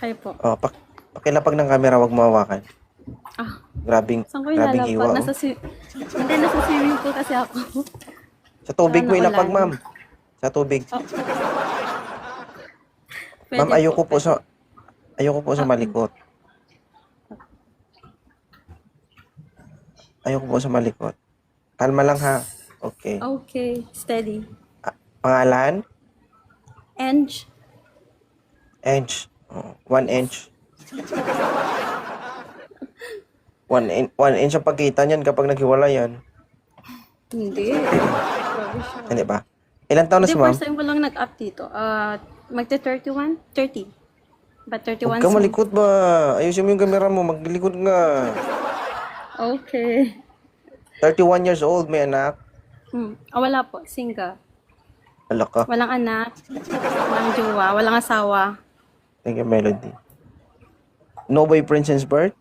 Kayo po. Oh, pakilapag ng camera, wag mo hawakan. Ah, Grabing, saan ko grabing ilalapag? hiwa, oh. Hindi, nasa swimming pool kasi ako. Sa tubig mo Sana ilapag, ulan. ma'am. Sa tubig. Oh, Ma'am, pwede po, pwede. ayoko po sa Ah, malikot. Ayoko po sa malikot. Kalma lang ha. Okay. okay, steady. Pangalan? Enj, Inch. Oh, 1 inch. 1 inch ang pagkita niyan kapag naghiwalay yan. hindi. Grabe siya. Hindi ba? Ilan taon na Hindi, si ma'am? first time ko lang nag-up dito. Magte-31? 30. But 31 Huwag ka soon. malikot ba? Ayusin mo yung camera mo. Maglikod nga. Okay. 31 years old, may anak. Wala po, single. Ala ka. Walang anak, walang jowa, walang asawa. Thank you, Melody. No boyfriend since birth?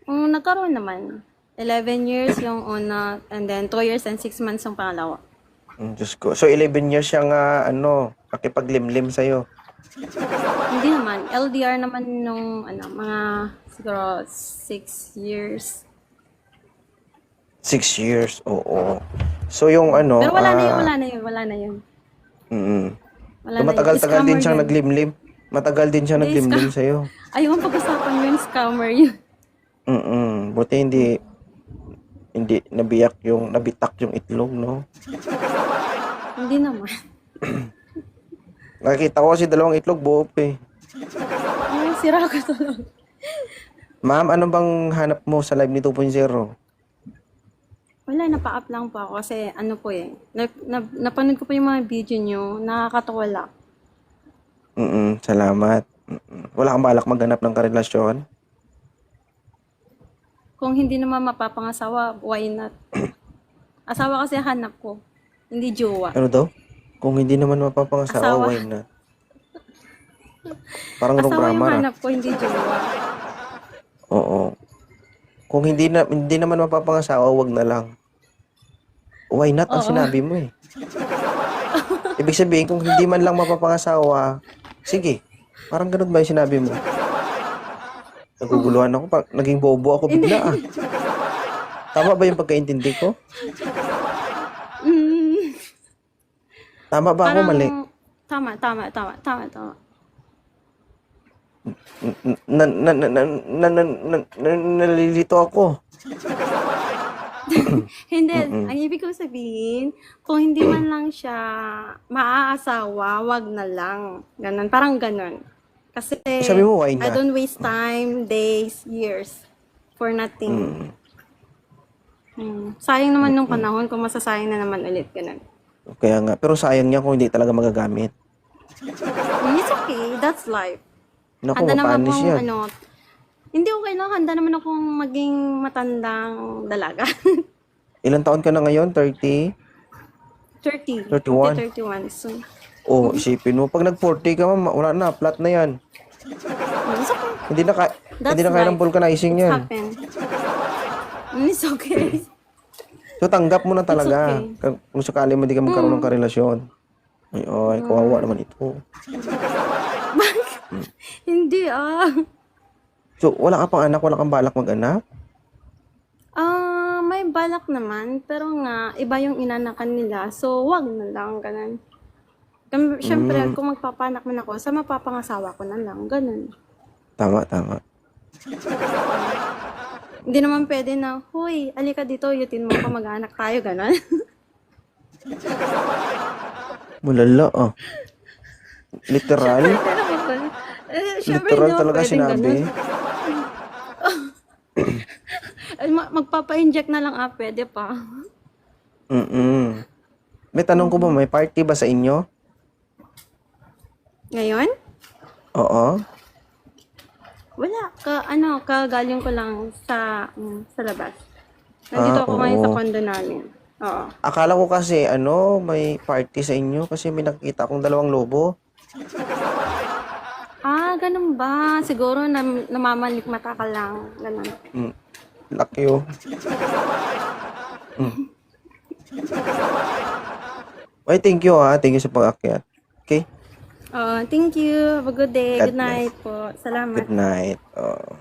Nagkaroon naman. 11 years yung una, and then 2 years and 6 months yung pangalawa. Diyos ko. So, 11 years siyang, pakipaglimlim sa'yo. Hindi naman. LDR naman nung, mga siguro 6 years. 6 years, oo. So, yung Pero wala na yun. Wala na yun. Wala So, na matagal-tagal din Scammer siyang yun. naglimlim. Matagal din siya Hindi, naglimlim sa'yo. Ayaw ang pag-usapan yun, scammer yun. Buti hindi nabitak yung itlog, no? Hindi naman. Nakikita ko kasi dalawang itlog, buo pa eh. Sira ko talaga. Ma'am, ano bang hanap mo sa live ni 2.0? Wala, napa-up lang po ako kasi po napanood ko po yung mga video nyo, nakakatawa lang. Salamat. Wala kang balak maghanap ng karelasyon? Kung hindi naman mapapangasawa, why not? Asawa kasi hanap ko, hindi jowa. Ano daw? Kung hindi naman mapapangasawa, Asawa. why not? Parang Asawa yung grammar, hanap ko, hindi jowa. Oo. Kung hindi naman mapapangasawa, wag na lang. Why not ang Oo. sinabi mo eh. Ibig sabihin, kung hindi man lang mapapangasawa, sige. Parang ganun ba yung sinabi mo? Naguguluhan ako. Naging bobo ako bigla ah. Tama ba yung pagkaintindi ko? Tama ba ako? Mali? Tama. Nalilito ako. Hindi, ang ibig ko sabihin, kung hindi man lang siya maaasawa, wag na lang. Ganun, parang ganun. Kasi, Sabi mo, why I not? don't waste time, days, years, for nothing. Sayang naman nung panahon, kung masasayang na naman ulit, ganun. Kaya nga. Pero sayang niya kung hindi talaga magagamit. It's okay, that's life. Naku, Handa naman mapanis akong, yan. hindi okay lang, handa naman akong maging matandang dalaga. Ilan taon ka na ngayon? 30? 30. 31. 31 soon. Oh, isipin mo. Pag nag-40 ka, wala na. Flat na yan. It's okay. Hindi na kaya ng life. vulcanizing It's yan. happened. It's okay. So, tanggap mo na talaga. okay. Kung sakali mo di ka magkaroon ng karelasyon. Ay, kawawa naman ito. Hindi So, wala ka pang anak, wala kang balak mag-anak? May balak naman, pero nga, iba yung inanakan nila. So, wag na lang, ganun. Siyempre, kung magpapanak man ako, sa mapapangasawa ko na lang, ganun. Tama. Hindi naman pwede na, huy, alika dito, yutin mo ko, mag-anak tayo, ganun. Mulala ah. Literal? Siyempre, Literal hindi naman talaga pwedeng sinabi. ganun. Magpapa-inject na lang pwede pa. May tanong ko ba, may party ba sa inyo? Ngayon? Oo. Wala. Kagaling ko lang sa labas. Nandito ako ngayon sa Oo. condo namin. Oo. Akala ko kasi, may party sa inyo kasi may nakikita akong dalawang lobo. Ganun ba? Siguro namamanik mata ka lang. Ganun. Laki oh. Ay, thank you ha. Thank you sa pag-akyat. Okay? Thank you. Have a good day. God Good bless. night po. Salamat. Good night. Oh.